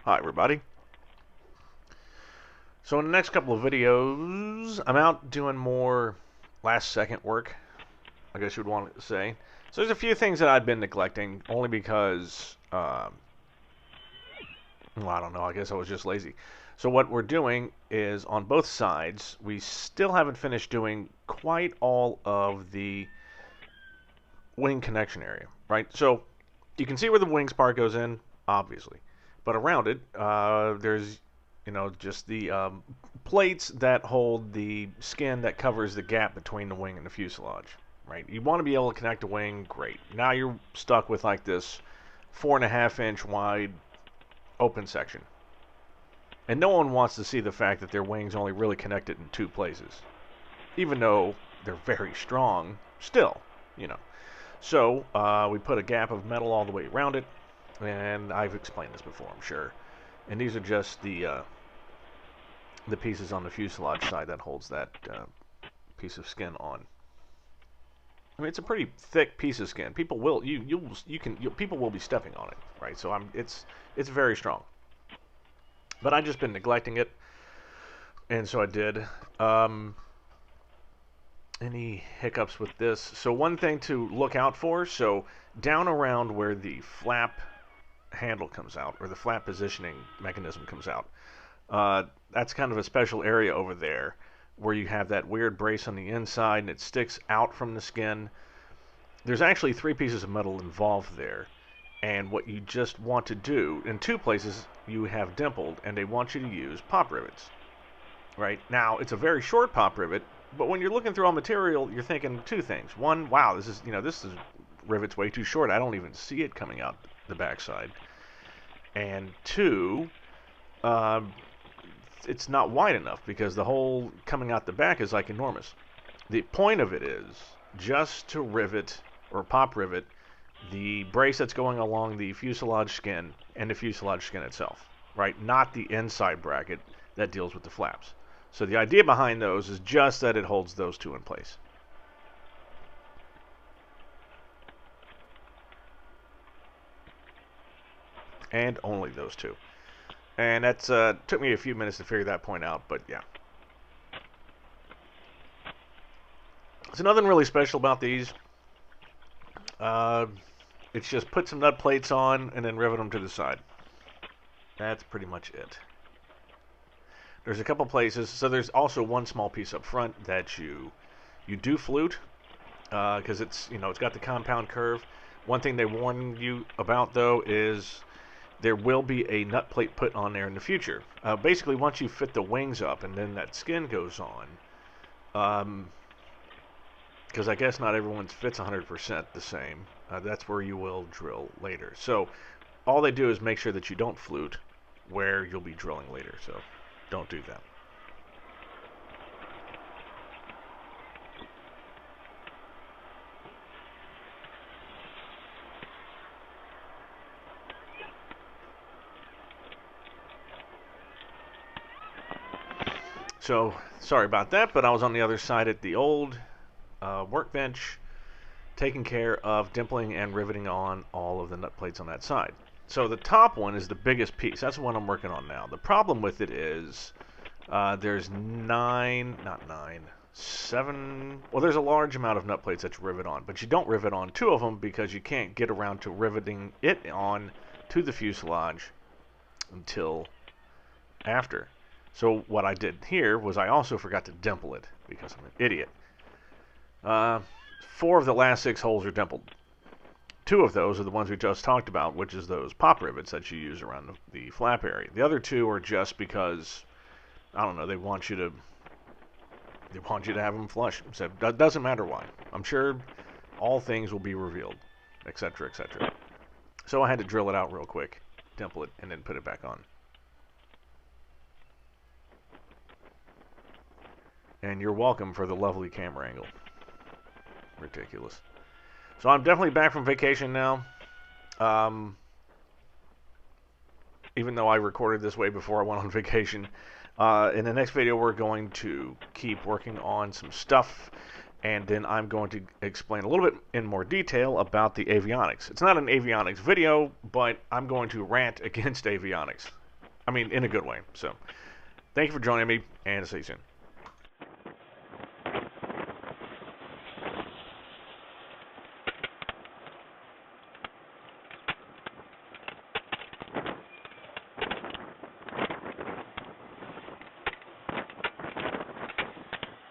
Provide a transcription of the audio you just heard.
Hi everybody. So in the next couple of videos, I'm out doing more last second work, I guess you would want to say. So there's a few things that I've been neglecting, only because, well, I don't know, I guess I was just lazy. So what we're doing is, on both sides, we still haven't finished doing quite all of the wing connection area, right? So you can see where the wing spark goes in, obviously. But around it, there's, just the plates that hold the skin that covers the gap between the wing and the fuselage, right? You want to be able to connect the wing, great. Now you're stuck with like this 4.5-inch wide open section. And no one wants to see the fact that their wings only really connected in two places. Even though they're very strong, still, you know. So we put a gap of metal all the way around it, and I've explained this before, I'm sure. And these are just the pieces on the fuselage side that holds that piece of skin on. I mean, it's a pretty thick piece of skin. People will people will be stepping on it, right? So it's very strong. But I've just been neglecting it, and so I did. Any hiccups with this? So one thing to look out for, so down around where the flap handle comes out, or the flap positioning mechanism comes out, that's kind of a special area over there where you have that weird brace on the inside and it sticks out from the skin. There's actually 3 pieces of metal involved there, and what you just want to do, in 2 places you have dimpled, and they want you to use pop rivets. Right now, it's a very short pop rivet, but when you're looking through all material, you're thinking 2 things. One, wow, this is rivet's way too short. I don't even see it coming out the backside. And 2, it's not wide enough because the hole coming out the back is like enormous. The point of it is just to rivet or pop rivet the brace that's going along the fuselage skin and the fuselage skin itself, right? Not the inside bracket that deals with the flaps. So the idea behind those is just that it holds those 2 in place. And only those 2. And that's took me a few minutes to figure that point out, but yeah. There's nothing really special about these. It's just put some nut plates on and then rivet them to the side. That's pretty much it. There's a couple places, so there's also one small piece up front that you do flute, because it's got the compound curve. One thing they warn you about though is there will be a nut plate put on there in the future. Basically, once you fit the wings up and then that skin goes on, because I guess not everyone's fits 100% the same. That's where you will drill later. So all they do is make sure that you don't flute where you'll be drilling later. So don't do that. So sorry about that, but I was on the other side at the old workbench taking care of dimpling and riveting on all of the nut plates on that side. So the top one is the biggest piece. That's the one I'm working on now. The problem with it is there's 7, well, there's a large amount of nut plates that you rivet on, but you don't rivet on 2 of them because you can't get around to riveting it on to the fuselage until after. So what I did here was I also forgot to dimple it because I'm an idiot. 4 of the last 6 holes are dimpled. 2 of those are the ones we just talked about, which is those pop rivets that you use around the flap area. The other 2 are just because, I don't know, they want you to have them flush. So it doesn't matter why. I'm sure all things will be revealed, etc., etc. So I had to drill it out real quick, dimple it, and then put it back on. And you're welcome for the lovely camera angle. Ridiculous. So I'm definitely back from vacation now. Even though I recorded this way before I went on vacation. In the next video, we're going to keep working on some stuff, and then I'm going to explain a little bit in more detail about the avionics. It's not an avionics video, but I'm going to rant against avionics. I mean, in a good way. So, thank you for joining me, and see you soon.